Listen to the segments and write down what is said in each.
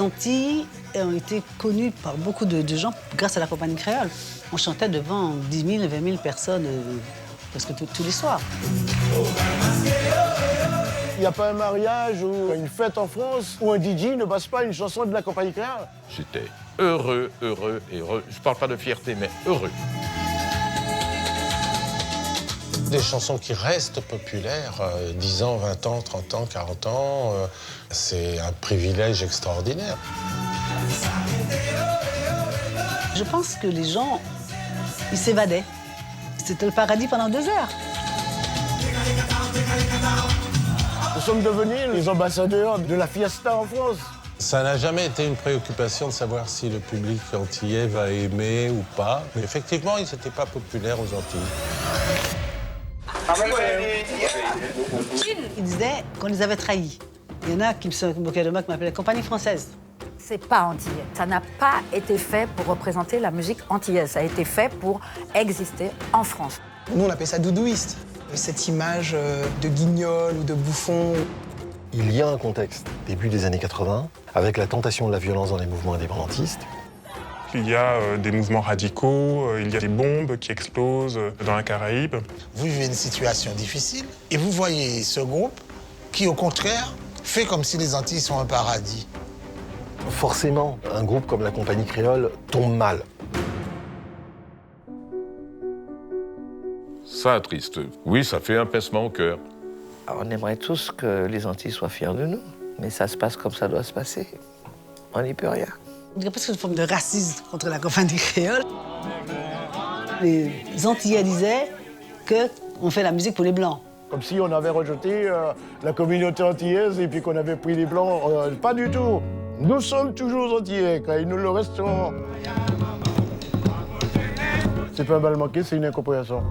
Antilles ont été connues par beaucoup de gens grâce à la compagnie créole. On chantait devant 10 000, 20 000 personnes presque tous les soirs. Il n'y a pas un mariage ou une fête en France où un DJ ne passe pas une chanson de la compagnie créole. J'étais heureux, heureux et heureux. Je parle pas de fierté, mais heureux. Des chansons qui restent populaires 10 ans, 20 ans, 30 ans, 40 ans, c'est un privilège extraordinaire. Je pense que les gens, ils s'évadaient. C'était le paradis pendant 2 heures. Nous sommes devenus les ambassadeurs de la fiesta en France. Ça n'a jamais été une préoccupation de savoir si le public antillais va aimer ou pas. Mais effectivement, ils n'étaient pas populaires aux Antilles. Ils disaient qu'on les avait trahis. Il y en a qui me se moquaient de moi, qui m'appelaient la compagnie française. C'est pas antillais. Ça n'a pas été fait pour représenter la musique antillaise. Ça a été fait pour exister en France. Nous, on appelle ça doudouiste. Cette image de guignol ou de bouffon. Il y a un contexte, début des années 80, avec la tentation de la violence dans les mouvements indépendantistes. Il y a des mouvements radicaux, il y a des bombes qui explosent dans la Caraïbe. Vous vivez une situation difficile et vous voyez ce groupe qui, au contraire, fait comme si les Antilles sont un paradis. Forcément, un groupe comme la compagnie créole tombe mal. Ça attriste. Oui, ça fait un pincement au cœur. On aimerait tous que les Antilles soient fiers de nous, mais ça se passe comme ça doit se passer. On n'y peut rien. Il y a presque une forme de racisme contre la compagnie créole. Les Antillais disaient qu'on fait la musique pour les Blancs. Comme si on avait rejeté la communauté antillaise et puis qu'on avait pris les Blancs. Pas du tout. Nous sommes toujours antillais, et nous le resterons. C'est pas un mal manqué, c'est une incompréhension.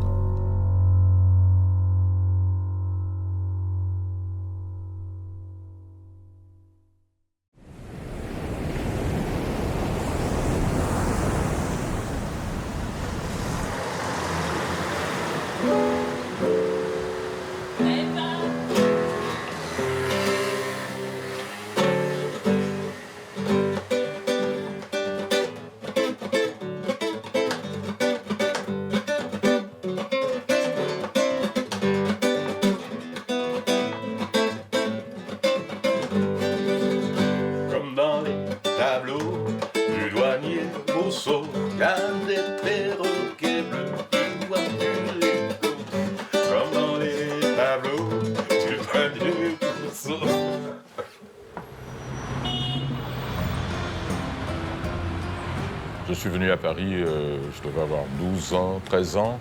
Je suis venu à Paris, je devais avoir 12 ans, 13 ans,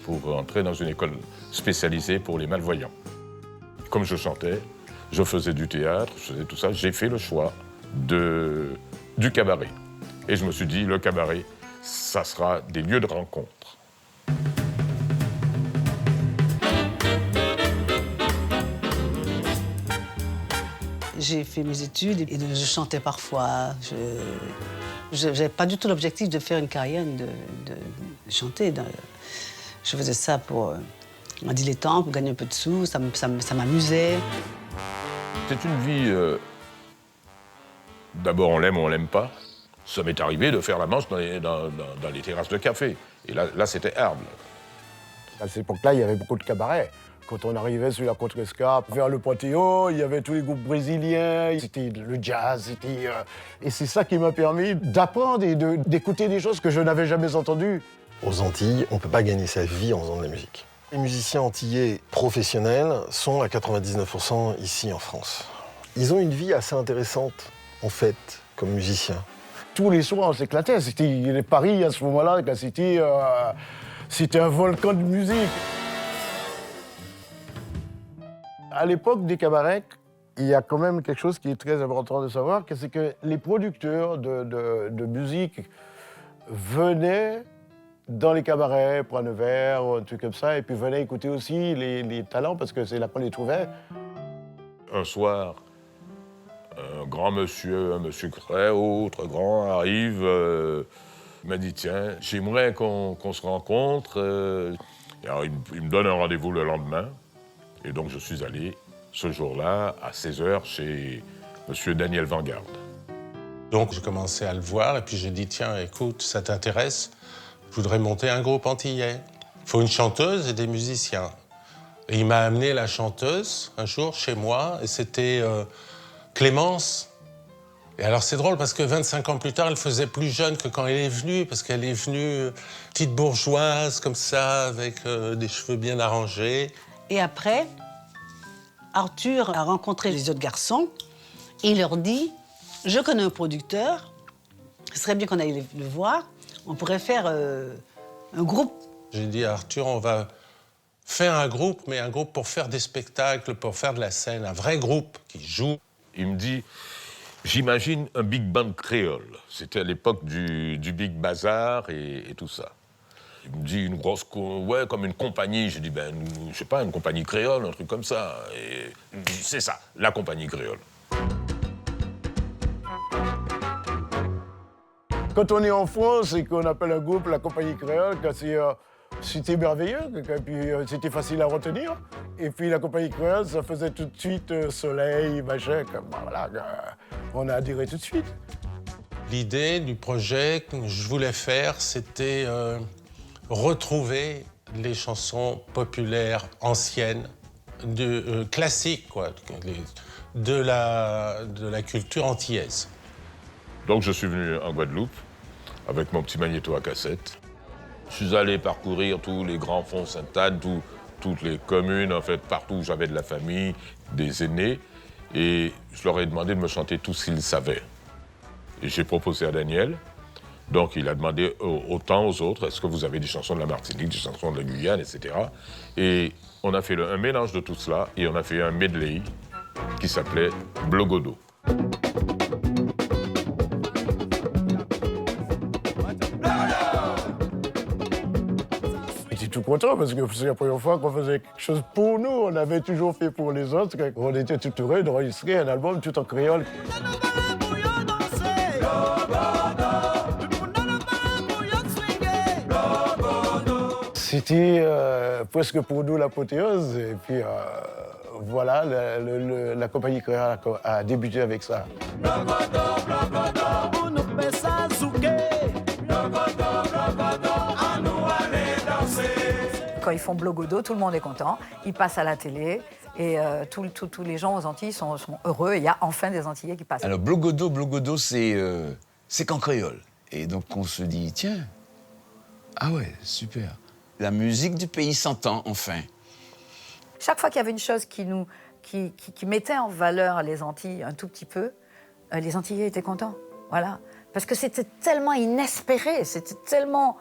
pour entrer dans une école spécialisée pour les malvoyants. Comme je chantais, je faisais du théâtre, je faisais tout ça, j'ai fait le choix du cabaret. Et je me suis dit, le cabaret, ça sera des lieux de rencontre. J'ai fait mes études et je chantais parfois. Je n'avais pas du tout l'objectif de faire une carrière de chanter. Je faisais ça pour un dilettante, pour gagner un peu de sous, ça m'amusait. C'est une vie... D'abord, on l'aime ou on l'aime pas. Ça m'est arrivé de faire la manche dans les terrasses de café. Et là c'était hard. À cette époque-là, il y avait beaucoup de cabarets. Quand on arrivait sur la contrescarpe, vers le Panthéon, il y avait tous les groupes brésiliens, c'était le jazz, et c'est ça qui m'a permis d'apprendre et d'écouter des choses que je n'avais jamais entendues. Aux Antilles, on ne peut pas gagner sa vie en faisant de la musique. Les musiciens antillais professionnels sont à 99% ici en France. Ils ont une vie assez intéressante, en fait, comme musiciens. Tous les soirs, on s'éclatait. C'était Paris, à ce moment-là, c'était un volcan de musique. À l'époque des cabarets, il y a quand même quelque chose qui est très important de savoir, c'est que les producteurs de musique venaient dans les cabarets, prendre un verre, un truc comme ça, et puis venaient écouter aussi les talents, parce que c'est là qu'on les trouvait. Un soir, un grand monsieur, un monsieur très haut, très grand, arrive, m'a dit, tiens, j'aimerais qu'on se rencontre. Alors, il me donne un rendez-vous le lendemain. Et donc, je suis allé ce jour-là, à 16h, chez monsieur Daniel Vanguard. Donc j'ai commencé à le voir et puis j'ai dit tiens, écoute, ça t'intéresse? Je voudrais monter un groupe antillais. Il faut une chanteuse et des musiciens. Et il m'a amené la chanteuse un jour chez moi et c'était Clémence. Et alors c'est drôle parce que 25 ans plus tard, elle faisait plus jeune que quand elle est venue, parce qu'elle est venue petite bourgeoise comme ça, avec des cheveux bien arrangés. Et après, Arthur a rencontré les autres garçons et il leur dit « Je connais un producteur, ce serait bien qu'on aille le voir, on pourrait faire un groupe. » J'ai dit à Arthur, on va faire un groupe, mais un groupe pour faire des spectacles, pour faire de la scène, un vrai groupe qui joue. Il me dit, j'imagine un big band créole. C'était à l'époque du Big Bazar et tout ça. Il me dit une grosse, ouais, comme une compagnie. Je dis, ben, je sais pas, une compagnie créole, un truc comme ça. Et c'est ça, la compagnie créole. Quand on est en France et qu'on appelle un groupe la compagnie créole, c'était merveilleux, et puis c'était facile à retenir. Et puis la compagnie créole, ça faisait tout de suite soleil, machin, comme voilà, on a adhéré tout de suite. L'idée du projet que je voulais faire, c'était retrouver les chansons populaires anciennes, classiques, quoi, de la culture antillaise. Donc je suis venu en Guadeloupe avec mon petit magnéto à cassette. Je suis allé parcourir tous les grands fonds Sainte-Anne, toutes les communes, en fait, partout où j'avais de la famille, des aînés. Et je leur ai demandé de me chanter tout ce qu'ils savaient. Et j'ai proposé à Daniel. Donc il a demandé autant aux autres, est-ce que vous avez des chansons de la Martinique, des chansons de la Guyane, etc. Et on a fait un mélange de tout cela et on a fait un medley qui s'appelait Blogodo. J'étais tout content parce que c'est la première fois qu'on faisait quelque chose pour nous. On avait toujours fait pour les autres. On était tout heureux d'enregistrer un album tout en créole. C'était presque pour nous l'apothéose. Et puis voilà, la compagnie créole a débuté avec ça. Quand ils font Blogodo, tout le monde est content. Ils passent à la télé et tous les gens aux Antilles sont heureux. Et il y a enfin des Antillais qui passent. Alors Blogodo, c'est qu'en créole. Et donc on se dit, tiens, ah ouais, super. La musique du pays s'entend enfin. Chaque fois qu'il y avait une chose qui mettait en valeur les Antilles un tout petit peu, les Antillais étaient contents. Voilà. Parce que c'était tellement inespéré, c'était tellement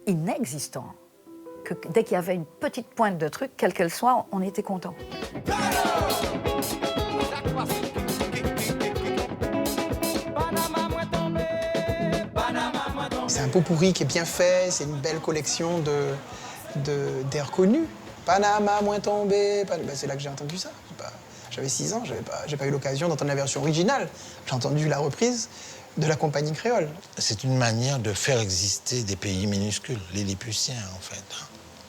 inexistant, que dès qu'il y avait une petite pointe de truc, quelle qu'elle soit, on était content. C'est un pot pourri qui est bien fait, c'est une belle collection d'air connus. Panama, moins tombé, c'est là que j'ai entendu ça. J'avais 6 ans, j'ai pas eu l'occasion d'entendre la version originale. J'ai entendu la reprise de la compagnie créole. C'est une manière de faire exister des pays minuscules, les Lilliputiens, en fait.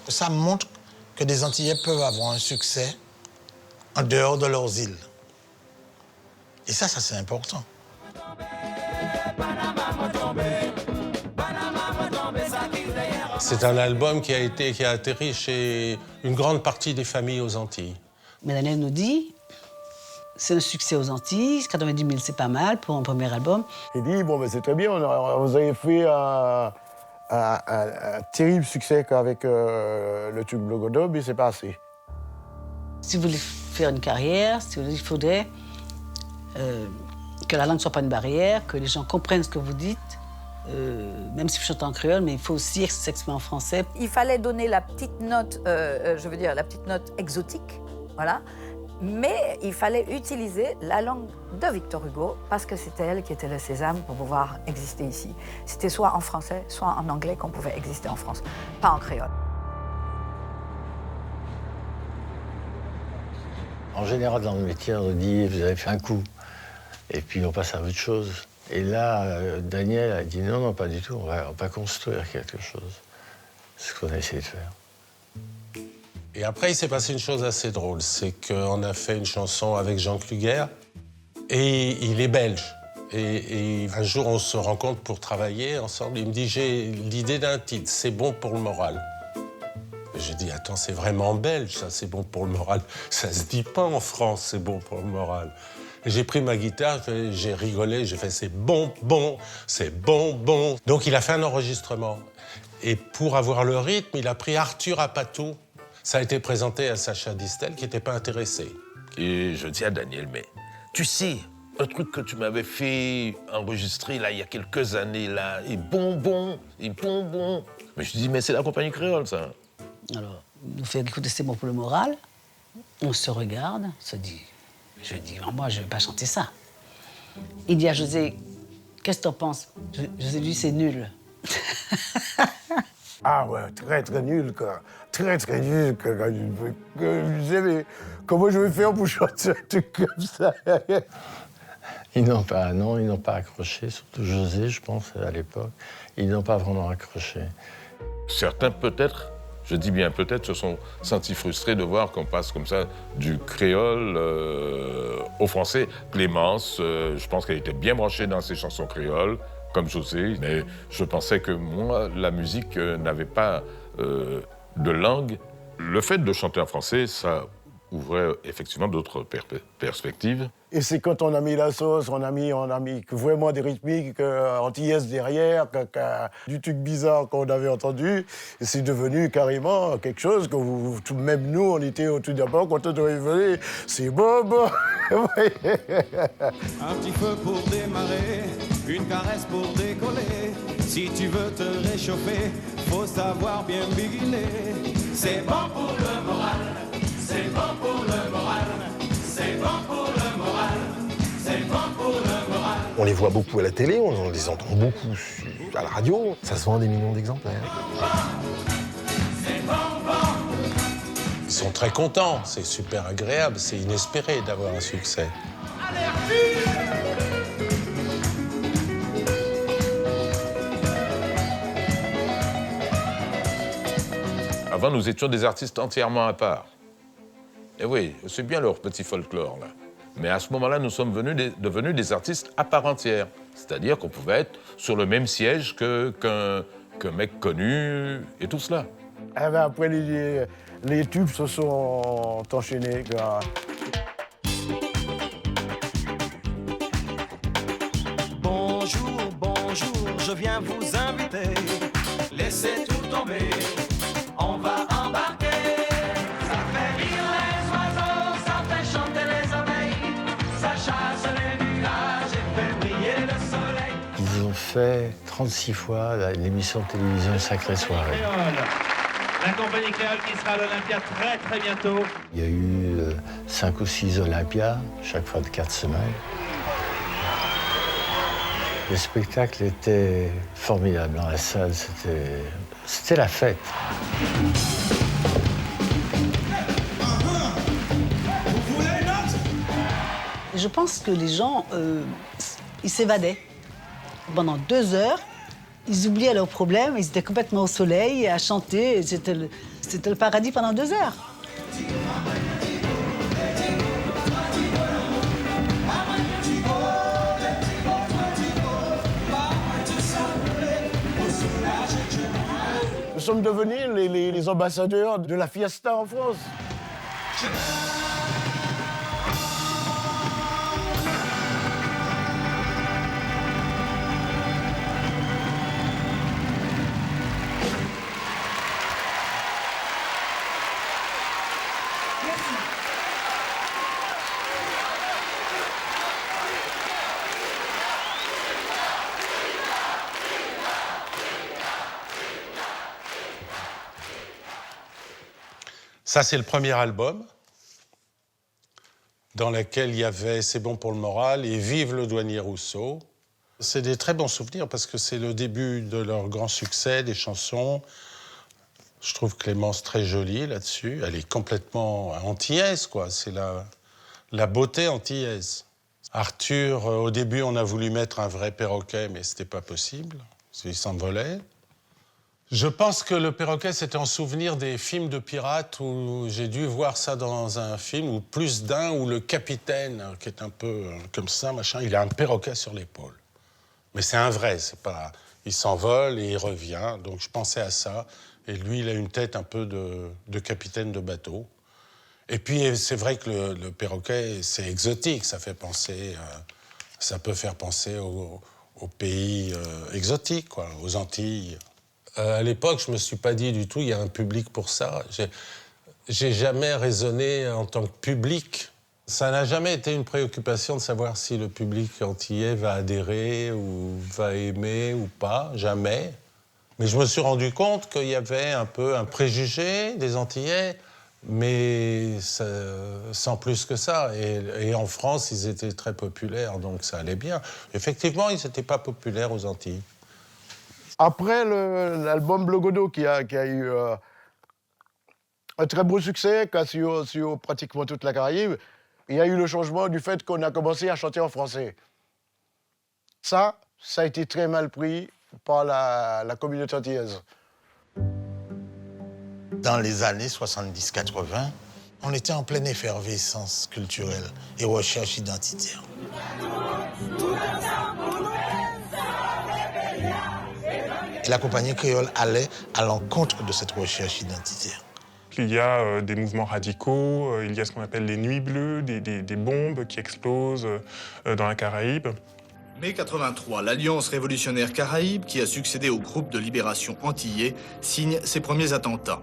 Ça montre que des Antillais peuvent avoir un succès en dehors de leurs îles. Et ça c'est important. C'est un album qui a atterri chez une grande partie des familles aux Antilles. Mais Daniel nous dit, c'est un succès aux Antilles, 90 000 c'est pas mal pour un premier album. Il dit, bon, ben, c'est très bien, vous avez fait un terrible succès avec le tube Blogodo, mais c'est pas assez. Si vous voulez faire une carrière, il faudrait que la langue ne soit pas une barrière, que les gens comprennent ce que vous dites, même si vous chantez en créole, mais il faut aussi s'exprimer en français. Il fallait donner la petite note, la petite note exotique, voilà. Mais il fallait utiliser la langue de Victor Hugo parce que c'était elle qui était le sésame pour pouvoir exister ici. C'était soit en français, soit en anglais qu'on pouvait exister en France, pas en créole. En général, dans le métier, on dit « vous avez fait un coup ». Et puis on passe à autre chose. Et là, Daniel a dit « non, pas du tout, on va construire quelque chose ». C'est ce qu'on a essayé de faire. Et après, il s'est passé une chose assez drôle, c'est qu'on a fait une chanson avec Jean Kluger, et il est belge. Et un jour, on se rencontre pour travailler ensemble. Il me dit, j'ai l'idée d'un titre, c'est bon pour le moral. J'ai dit, attends, c'est vraiment belge, ça, c'est bon pour le moral. Ça se dit pas en France, c'est bon pour le moral. Et j'ai pris ma guitare, j'ai rigolé, j'ai fait, c'est bon, bon, c'est bon, bon. Donc il a fait un enregistrement. Et pour avoir le rythme, il a pris Arthur Apatou. Ça a été présenté à Sacha Distel, qui n'était pas intéressé. Et je dis à Daniel, mais tu sais, un truc que tu m'avais fait enregistrer là, il y a quelques années, là, et bonbon. Mais je dis, mais c'est la compagnie créole, ça. Alors, nous fait écouter C'est bon pour le moral. On se regarde, on se dit, je dis, moi, je ne vais pas chanter ça. Il dit à José, qu'est-ce que t'en penses? José lui dit, c'est nul. Ah ouais, très très nul, quoi. Très très nul, quoi. Je disais, mais comment je vais faire pour chanter un truc comme ça? Ils n'ont pas accroché, surtout José, je pense, à l'époque. Ils n'ont pas vraiment accroché. Certains, peut-être, je dis bien peut-être, se sont sentis frustrés de voir qu'on passe comme ça du créole au français. Clémence, je pense qu'elle était bien branchée dans ses chansons créoles, comme José, mais je pensais que moi, la musique n'avait pas de langue. Le fait de chanter en français, ça ouvrait effectivement d'autres perspectives. Et c'est quand on a mis la sauce, on a mis vraiment des rythmiques antillaises derrière, du truc bizarre qu'on avait entendu. Et c'est devenu carrément quelque chose que même nous, on était au tout d'abord quand on revenait. C'est bon, bon. Un petit feu pour démarrer, une caresse pour décoller. Si tu veux te réchauffer, faut savoir bien biguiner. C'est bon pour le moral, c'est bon pour le moral, c'est bon pour le moral, c'est bon pour le moral. On les voit beaucoup à la télé, on les entend beaucoup à la radio. Ça se vend des millions d'exemplaires. Ils sont très contents, c'est super agréable, c'est inespéré d'avoir un succès. Avant, nous étions des artistes entièrement à part. Et oui, c'est bien leur petit folklore, là. Mais à ce moment-là, nous sommes devenus des artistes à part entière. C'est-à-dire qu'on pouvait être sur le même siège qu'un mec connu et tout cela. Ah ben après, les tubes se sont enchaînés, quoi. Bonjour, bonjour, je viens vous inviter. Laissez tout tomber, on va embarquer. Ça fait rire les oiseaux, ça fait chanter les abeilles. Ça chasse les nuages et fait briller le soleil. Ils ont fait 36 fois l'émission de télévision Sacrée Soirée. La compagnie créole qui sera à l'Olympia très très bientôt. Il y a eu 5 ou 6 Olympias, chaque fois de 4 semaines. Le spectacle était formidable dans la salle, c'était la fête. Je pense que les gens, ils s'évadaient. Pendant 2 heures, ils oubliaient leurs problèmes, ils étaient complètement au soleil, à chanter. C'était le paradis pendant 2 heures. Nous sommes devenus les ambassadeurs de la fiesta en France. Ça, c'est le premier album dans lequel il y avait C'est bon pour le moral et Vive le douanier Rousseau. C'est des très bons souvenirs parce que c'est le début de leur grand succès, des chansons. Je trouve Clémence très jolie là-dessus. Elle est complètement antillaise, quoi. C'est la beauté antillaise. Arthur, au début, on a voulu mettre un vrai perroquet, mais c'était pas possible. Il s'envolait. Je pense que le perroquet, c'était en souvenir des films de pirates où j'ai dû voir ça dans un film, ou plus d'un, où le capitaine, qui est un peu comme ça, machin, il a un perroquet sur l'épaule. Mais c'est un vrai, c'est pas... Il s'envole et il revient, donc je pensais à ça. Et lui, il a une tête un peu de capitaine de bateau. Et puis, c'est vrai que le perroquet, c'est exotique, ça fait penser... ça peut faire penser aux pays exotiques, quoi, aux Antilles. À l'époque, je me suis pas dit du tout, il y a un public pour ça. J'ai jamais raisonné en tant que public. Ça n'a jamais été une préoccupation de savoir si le public antillais va adhérer ou va aimer ou pas, jamais. Mais je me suis rendu compte qu'il y avait un peu un préjugé des Antillais, mais sans plus que ça. Et en France, ils étaient très populaires, donc ça allait bien. Effectivement, ils n'étaient pas populaires aux Antilles. Après l'album Blogodo, qui a eu un très beau succès sur pratiquement toute la Caraïbe, il y a eu le changement du fait qu'on a commencé à chanter en français. Ça a été très mal pris par la communauté antillaise. Dans les années 70-80, on était en pleine effervescence culturelle et recherche identitaire. Et la compagnie créole allait à l'encontre de cette recherche identitaire. Il y a des mouvements radicaux, il y a ce qu'on appelle les nuits bleues, des bombes qui explosent dans la Caraïbe. Mai 83, l'Alliance révolutionnaire Caraïbe, qui a succédé au groupe de libération antillais, signe ses premiers attentats.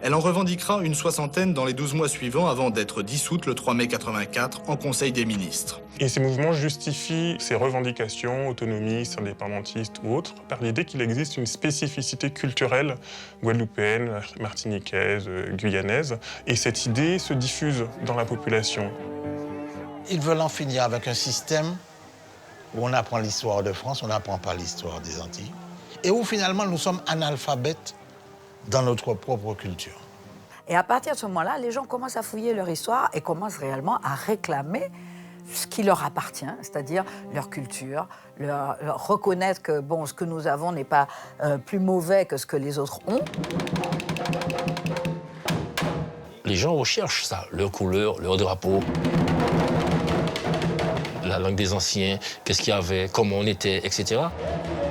Elle en revendiquera une soixantaine dans les 12 mois suivants avant d'être dissoute le 3 mai 84 en Conseil des ministres. Et ces mouvements justifient ces revendications autonomistes, indépendantistes ou autres par l'idée qu'il existe une spécificité culturelle guadeloupéenne, martiniquaise, guyanaise. Et cette idée se diffuse dans la population. Ils veulent en finir avec un système où on apprend l'histoire de France, on n'apprend pas l'histoire des Antilles, et où finalement nous sommes analphabètes dans notre propre culture. Et à partir de ce moment-là, les gens commencent à fouiller leur histoire et commencent réellement à réclamer ce qui leur appartient, c'est-à-dire leur culture, leur reconnaître que bon, ce que nous avons n'est pas plus mauvais que ce que les autres ont. Les gens recherchent ça, leur couleur, leur drapeau. La langue des anciens, qu'est-ce qu'il y avait, comment on était, etc.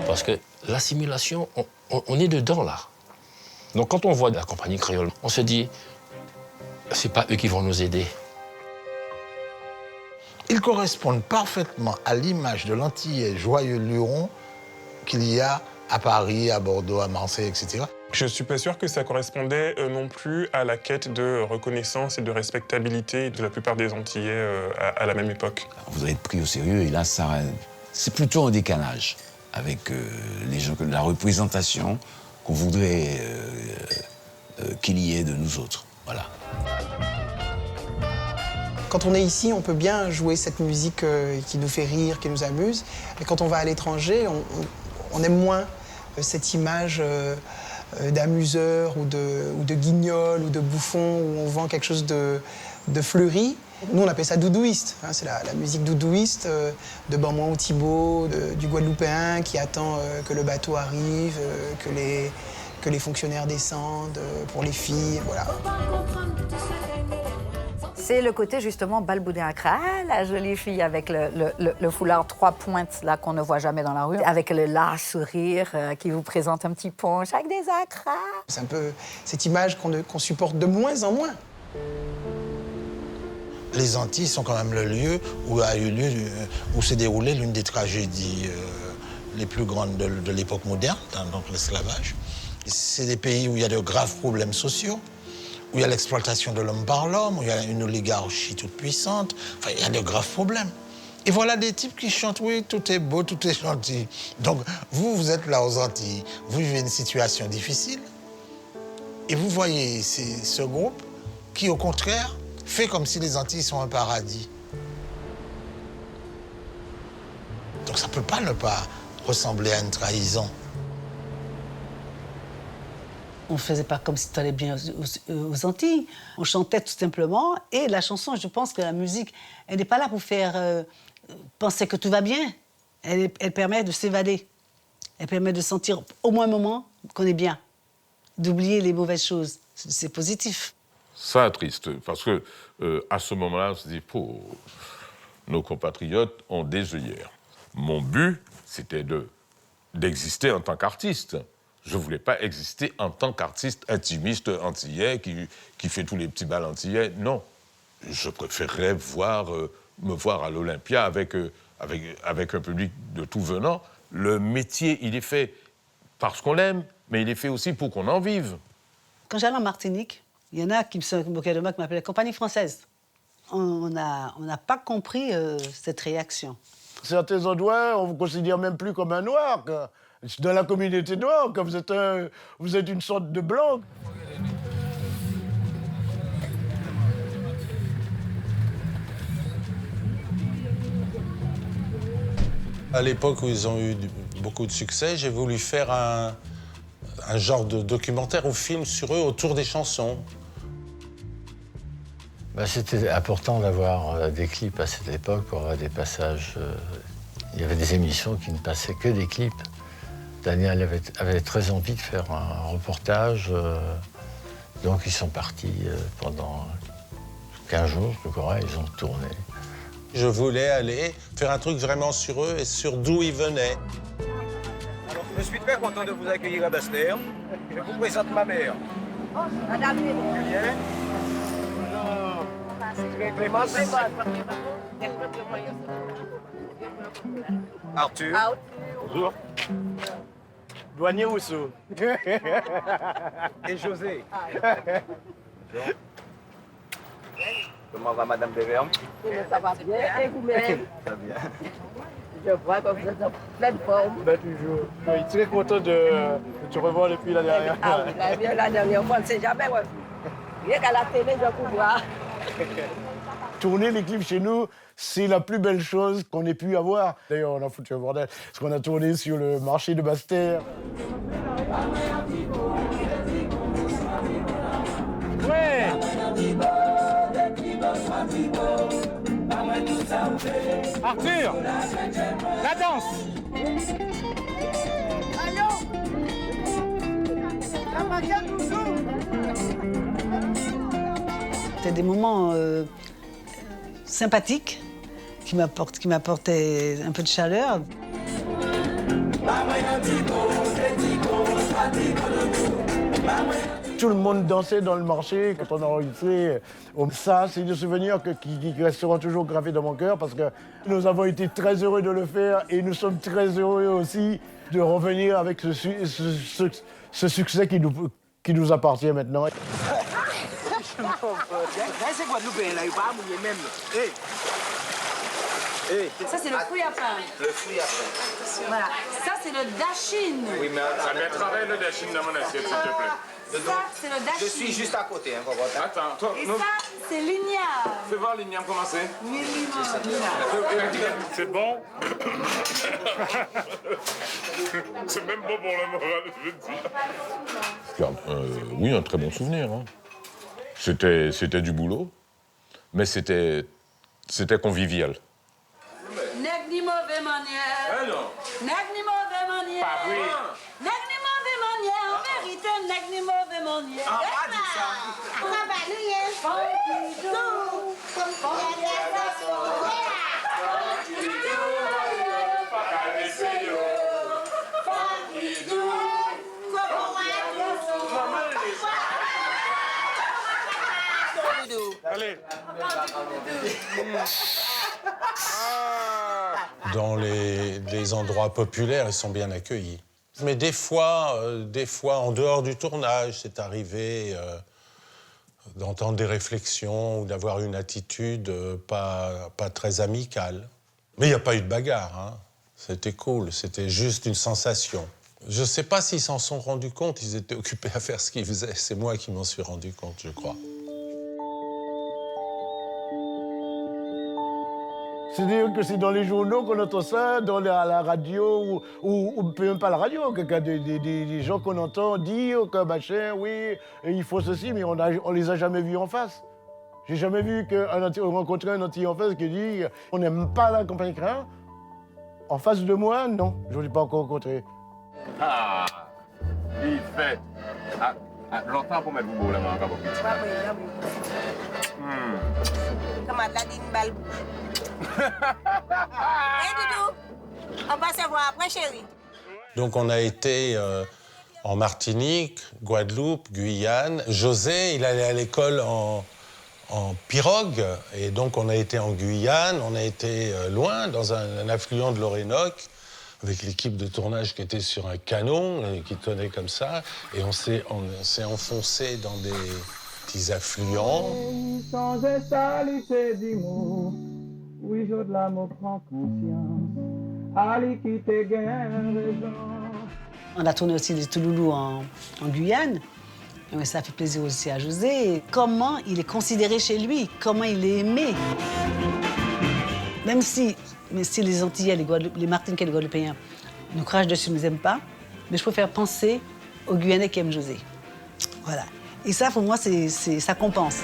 Parce que l'assimilation, on est dedans, là. Donc quand on voit la compagnie créole, on se dit, c'est pas eux qui vont nous aider. Ils correspondent parfaitement à l'image de l'Antillais joyeux luron qu'il y a à Paris, à Bordeaux, à Marseille, etc. Je ne suis pas sûr que ça correspondait non plus à la quête de reconnaissance et de respectabilité de la plupart des Antillais à la même époque. Vous allez être pris au sérieux et là, c'est plutôt un décalage avec les gens, la représentation qu'on voudrait qu'il y ait de nous autres. Voilà. Quand on est ici, on peut bien jouer cette musique qui nous fait rire, qui nous amuse. Mais quand on va à l'étranger, on aime moins cette image d'amuseur ou de guignol ou de bouffon où on vend quelque chose de fleuri. Nous, on appelle ça doudouiste. Hein, c'est la musique doudouiste de Banmouin ou Thibault, du Guadeloupéen qui attend que le bateau arrive, que les fonctionnaires descendent pour les filles. Voilà. C'est le côté justement balboudin accra, la jolie fille avec le foulard 3 pointes là qu'on ne voit jamais dans la rue, avec le large sourire qui vous présente un petit punch avec des accras. C'est un peu cette image qu'on supporte de moins en moins. Les Antilles sont quand même le lieu où s'est déroulée l'une des tragédies les plus grandes de l'époque moderne, donc l'esclavage. C'est des pays où il y a de graves problèmes sociaux, où il y a l'exploitation de l'homme par l'homme, où il y a une oligarchie toute puissante. Enfin, il y a de graves problèmes. Et voilà des types qui chantent, oui, tout est beau, tout est gentil. Donc, vous êtes là aux Antilles, vous vivez une situation difficile, et vous voyez ce groupe qui, au contraire, fait comme si les Antilles sont un paradis. Donc, ça ne peut pas ne pas ressembler à une trahison. On ne faisait pas comme si tout allait bien aux Antilles. On chantait tout simplement. Et la chanson, je pense que la musique, elle n'est pas là pour faire penser que tout va bien. Elle permet de s'évader. Elle permet de sentir au moins un moment qu'on est bien. d'oublier les mauvaises choses. C'est positif. Ça triste, parce que à ce moment-là, on se dit, nos compatriotes ont des œillères. Mon but, c'était d'exister en tant qu'artiste. Je ne voulais pas exister en tant qu'artiste intimiste antillais qui fait tous les petits bals antillais. Non. Je préférerais me voir à l'Olympia avec un public de tout venant. Le métier, il est fait parce qu'on l'aime, mais il est fait aussi pour qu'on en vive. Quand j'allais en Martinique, il y en a qui se moquaient de moi, qui m'appelaient Compagnie française. On n'a pas compris cette réaction. Certains endroits, on vous considère même plus comme un noir. Dans la communauté noire, quand vous êtes une sorte de blanc. À l'époque où ils ont eu beaucoup de succès, j'ai voulu faire un genre de documentaire ou film sur eux autour des chansons. C'était important d'avoir des clips à cette époque pour avoir des passages. Il y avait des émissions qui ne passaient que des clips. Daniel avait très envie de faire un reportage, donc ils sont partis pendant 15 jours, je crois, ils ont tourné. Je voulais aller faire un truc vraiment sur eux et sur d'où ils venaient. Alors, je suis très content de vous accueillir à Basse-Terre. Je vous présente ma mère. Madame Julien. Clémence. Arthur. Bonjour. Douanier Rousseau. Et José. Bonjour. Comment va Madame Deverme? Ça va bien, et vous-même? Ça va bien. Je vois que vous êtes en pleine forme. Toujours. Je suis très content de te revoir depuis la dernière fois. Ah oui, la dernière fois, on ne sait jamais. Ouais. Rien qu'à la télé, je peux voir. Tourner les clips chez nous, c'est la plus belle chose qu'on ait pu avoir. D'ailleurs, on a foutu un bordel, parce qu'on a tourné sur le marché de Basse-Terre. Ouais. Arthur, la danse. C'était des moments sympathiques qui m'apportaient un peu de chaleur. Tout le monde dansait dans le marché quand on a enregistré. Ça, c'est des souvenirs qui resteront toujours gravés dans mon cœur parce que nous avons été très heureux de le faire et nous sommes très heureux aussi de revenir avec ce succès qui nous appartient maintenant. Ça, c'est le fruit à pain. Le fruit à pain. Voilà. Ça, c'est le dachine. Oui, mais Ça met travailler le dachine dans mon assiette, s'il te plaît. Ça, c'est le dachine. je suis juste à côté, hein, Cocotte. Attends, toi, Et ça, c'est l'igname. fais voir l'igname commencer. C'est bon. C'est même bon pour le moral, je veux dire. Oui, un très bon souvenir. Hein. C'était du boulot, mais c'était convivial. Nèg ni mauvais manière. Ah non. Nèg ni mauvais manière. Pas vrai. Nèg ni mauvais manière. En vérité, nèg ni mauvais manière. Ah, pas dit ça. On va pas nous Allez. Dans les endroits populaires, ils sont bien accueillis. Mais des fois, en dehors du tournage, c'est arrivé d'entendre des réflexions ou d'avoir une attitude pas très amicale. Mais il n'y a pas eu de bagarre, hein. C'était cool, c'était juste une sensation. Je ne sais pas s'ils s'en sont rendus compte, ils étaient occupés à faire ce qu'ils faisaient. C'est moi qui m'en suis rendu compte, je crois. C'est-à-dire que c'est dans les journaux qu'on entend ça, à la radio, ou même pas la radio, des gens qu'on entend dire que machin, oui, il faut ceci, mais on les a jamais vus en face. J'ai jamais vu rencontrer un Antillais en face qui dit on n'aime pas la compagnie Crayon. En face de moi, non, je ne l'ai pas encore rencontré. Ah. Il fait longtemps pour mettre vous là, mon gars. Comment la dit une balle? Hey, Doudou, on va se voir après, chérie. Donc on a été en Martinique, Guadeloupe, Guyane. José, il allait à l'école en pirogue, et donc on a été en Guyane, on a été loin, dans un affluent de l'Orénoque, avec l'équipe de tournage qui était sur un canon, qui tenait comme ça, et on s'est enfoncé dans des petits affluents. Sans salité du mot, oui, je de la me prends conscience, allez quitter gain raison. On a tourné aussi les Touloulous en Guyane. Mais ça fait plaisir aussi à José. Comment il est considéré chez lui, comment il est aimé. Même si les Antillais, les Martiniquais, les Guadeloupéens nous crachent dessus, ne nous aiment pas, mais je préfère penser aux Guyanais qui aiment José. Voilà. Et ça, pour moi, ça compense.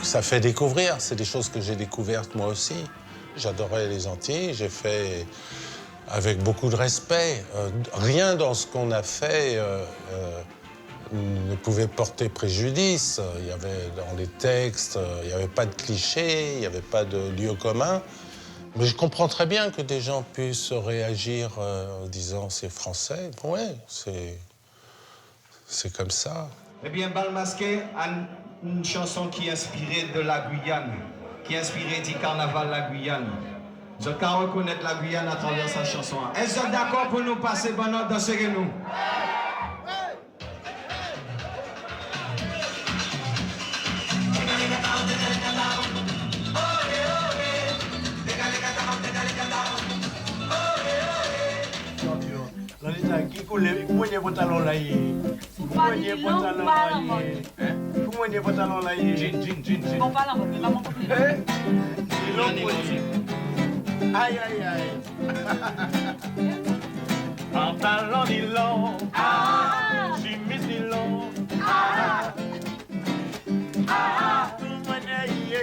Ça fait découvrir, c'est des choses que j'ai découvertes moi aussi. J'adorais les Antilles, j'ai fait avec beaucoup de respect. Rien dans ce qu'on a fait ne pouvait porter préjudice. Il y avait dans les textes, il n'y avait pas de clichés, il n'y avait pas de lieu commun. Mais je comprends très bien que des gens puissent réagir en disant c'est français. Ouais, c'est comme ça. Eh bien, Bal Masqué a une chanson qui est inspirée de la Guyane, qui est inspirée du carnaval de la Guyane. Je peux reconnaître la Guyane à travers sa chanson. Est-ce que vous êtes d'accord pour nous passer pendant danser nous? Mwenye pantalon là yé. Mwenye pantalon là yé. Mwenye pantalon là yé. Jin. On parle en fait, maman. Aïe aïe aïe. Pantalon ni long, chemise ni long, mwenye yé.